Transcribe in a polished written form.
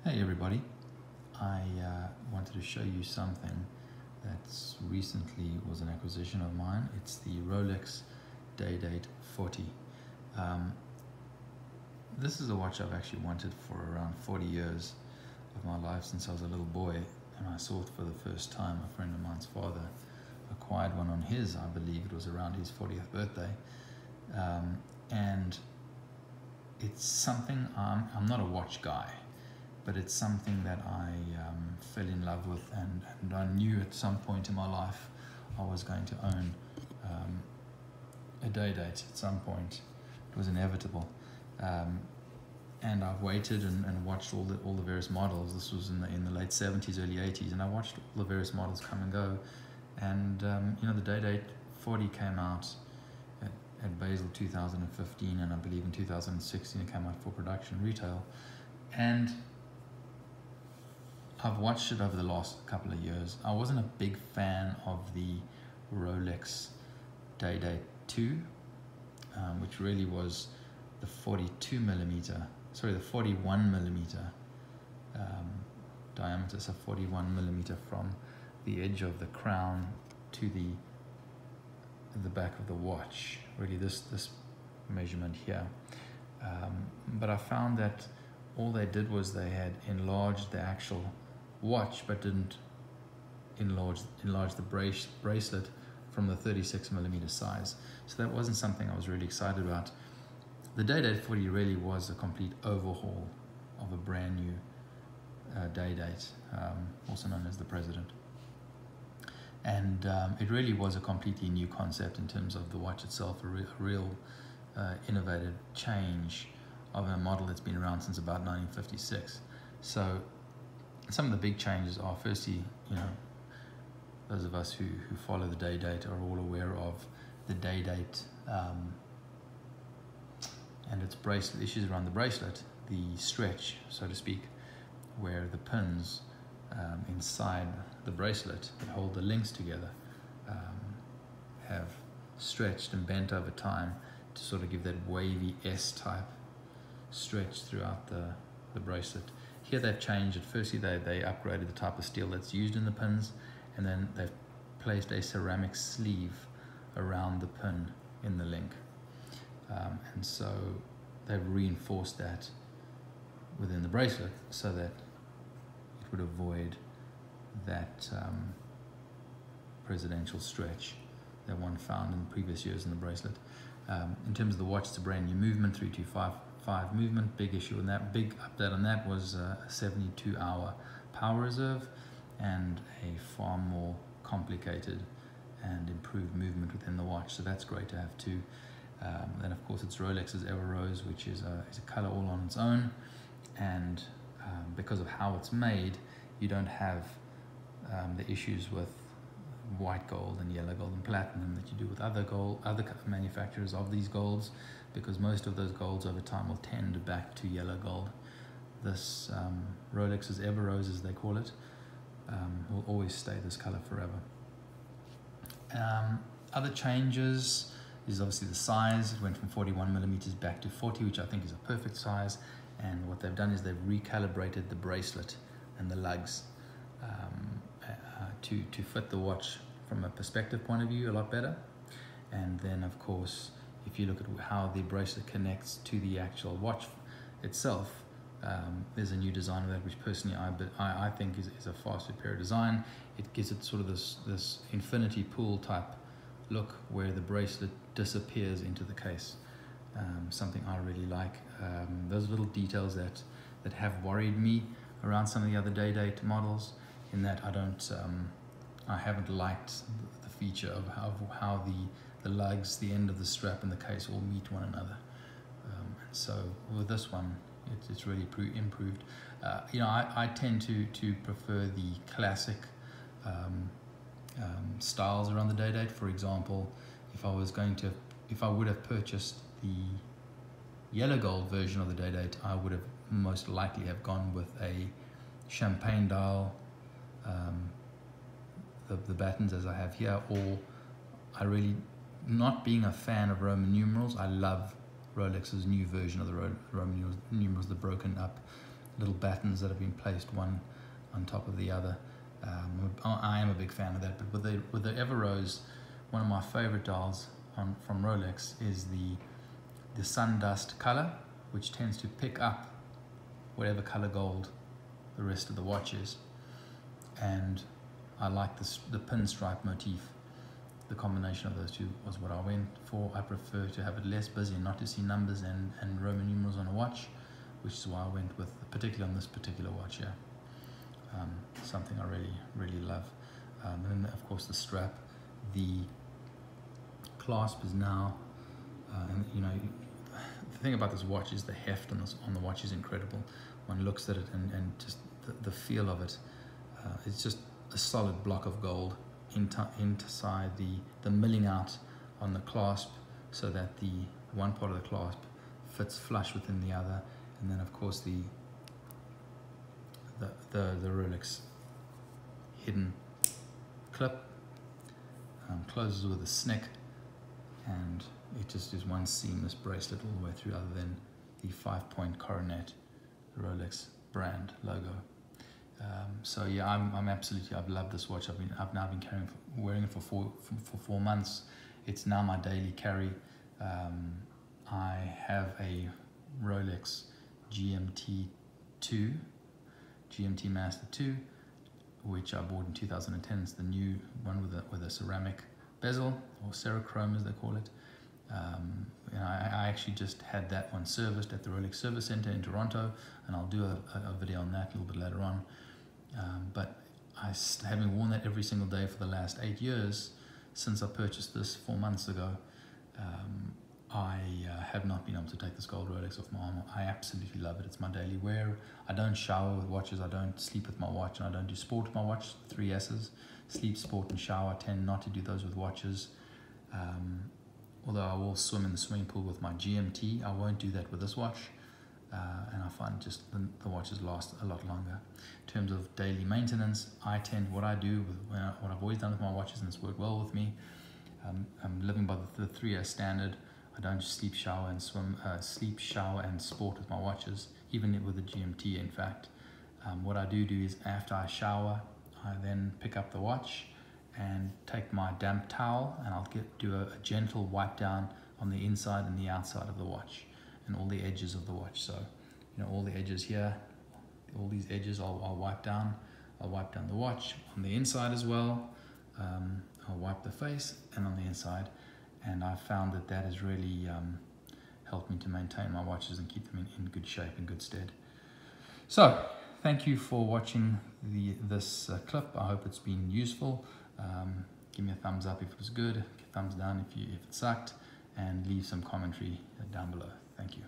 Hey everybody, I wanted to show you something that's recently was an acquisition of mine. It's the Rolex Day Date 40. This is a watch I've actually wanted for around 40 years of my life, since I was a little boy, and I saw it for the first time. A friend of mine's father acquired one on his, I believe it was around his 40th birthday, and it's something, I'm not a watch guy, but it's something that I fell in love with, and I knew at some point in my life I was going to own a day date at some point. It was inevitable, and I've waited and watched all the various models. This was in the late 70s, early 80s, and I watched all the various models come and go, and the Day Date 40 came out at Basel 2015, and I believe in 2016 it came out for production retail, and I've watched it over the last couple of years. I wasn't a big fan of the Rolex Day Date 2, which really was the 41 millimeter diameter, so 41 millimeter from the edge of the crown to the back of the watch, really this measurement here. But I found that all they did was they had enlarged the actual watch, but didn't enlarge the bracelet from the 36 millimeter size. So that wasn't something I was really excited about. The Day Date 40 really was a complete overhaul of a brand new day date, also known as the President. And it really was a completely new concept in terms of the watch itself, a real innovative change of a model that's been around since about 1956. So some of the big changes are, firstly, those of us who follow the Day Date are all aware of the Day Date and its bracelet, issues around the bracelet, the stretch, so to speak, where the pins inside the bracelet that hold the links together have stretched and bent over time to sort of give that wavy S-type stretch throughout the bracelet. Here they've changed it. Firstly, they upgraded the type of steel that's used in the pins, and then they've placed a ceramic sleeve around the pin in the link. And so they've reinforced that within the bracelet so that it would avoid that presidential stretch that one found in previous years in the bracelet. In terms of the watch, it's a brand new movement, 3255 movement. Big issue in that, big update on that was a 72-hour power reserve and a far more complicated and improved movement within the watch. So that's great to have too. Then of course it's Rolex's Ever Rose, which is a color all on its own, and because of how it's made, you don't have the issues with white gold and yellow gold and platinum that you do with other manufacturers of these golds, because most of those golds over time will tend back to yellow gold. This Rolex's Ever Rose, as they call it, will always stay this color forever. Other changes is obviously the size. It went from 41 millimeters back to 40, which I think is a perfect size. And what they've done is they've recalibrated the bracelet and the lugs to fit the watch from a perspective point of view a lot better. And then of course, if you look at how the bracelet connects to the actual watch itself, there's a new design of that, which personally I think is a far superior design. It gives it sort of this infinity pool type look where the bracelet disappears into the case. Something I really like. Those little details that have worried me around some of the other Day Date models, in that I haven't liked the feature of how the lugs, the end of the strap and the case all meet one another. And so with this one, it's really improved. I tend to prefer the classic styles around the Day Date. For example, if I would have purchased the yellow gold version of the Day Date, I would have most likely have gone with a champagne dial, the battens as I have here, or I really, not being a fan of Roman numerals, I love Rolex's new version of the Roman numerals, the broken up little battens that have been placed one on top of the other. I am a big fan of that, but with the Ever Rose, one of my favorite dials from Rolex is the Sundust color, which tends to pick up whatever color gold the rest of the watch is. And I like the pinstripe motif. The combination of those two was what I went for. I prefer to have it less busy and not to see numbers and Roman numerals on a watch, which is why I went with, particularly on this particular watch here. Something I really love. And then of course the strap. The clasp is now, and you know, the thing about this watch is the heft on the watch is incredible. One looks at it and just the feel of it. It's just a solid block of gold inside the milling out on the clasp, so that the one part of the clasp fits flush within the other, and then of course the Rolex hidden clip closes with a snick, and it just is one seamless bracelet all the way through, other than the 5-point coronet Rolex brand logo. So yeah, I've loved this watch. I've now been wearing it for 4 months. It's now my daily carry. I have a Rolex GMT Master 2, which I bought in 2010. It's the new one with a ceramic bezel, or Cerachrome as they call it. And I actually just had that one serviced at the Rolex Service Center in Toronto, and I'll do a video on that a little bit later on. But having worn that every single day for the last 8 years, since I purchased this 4 months ago, I have not been able to take this gold Rolex off my arm. I absolutely love it. It's my daily wear. I don't shower with watches. I don't sleep with my watch, and I don't do sport with my watch. 3 S's: sleep, sport, and shower. I tend not to do those with watches. Although I will swim in the swimming pool with my GMT, I won't do that with this watch. And I find just the watches last a lot longer. In terms of daily maintenance, what I've always done with my watches, and it's worked well with me. I'm living by the 3S standard. I don't sleep, shower, and sleep, shower, and sport with my watches, even with the GMT. In fact, what I do is after I shower, I then pick up the watch and take my damp towel, and I'll do a gentle wipe down on the inside and the outside of the watch, and all the edges of the watch. So, you know, all the edges here, all these edges I'll wipe down. I'll wipe down the watch on the inside as well. I'll wipe the face and on the inside, and I found that has really helped me to maintain my watches and keep them in good shape and good stead. So, thank you for watching this clip. I hope it's been useful. Give me a thumbs up if it was good, thumbs down if it sucked, and leave some commentary down below. Thank you.